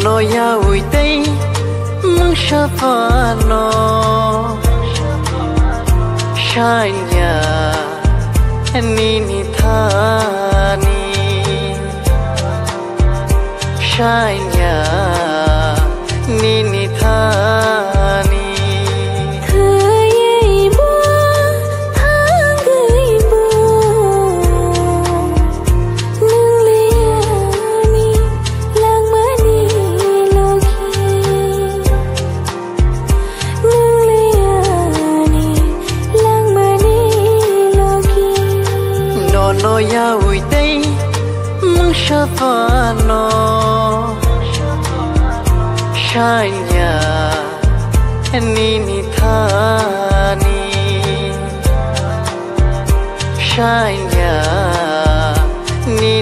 no ya ui tei mong sha fa no shanya ni ni tha ni shanya ni ni tha ni no ya ui tei mong sha fa no shanya ni ni tha ni shanya ni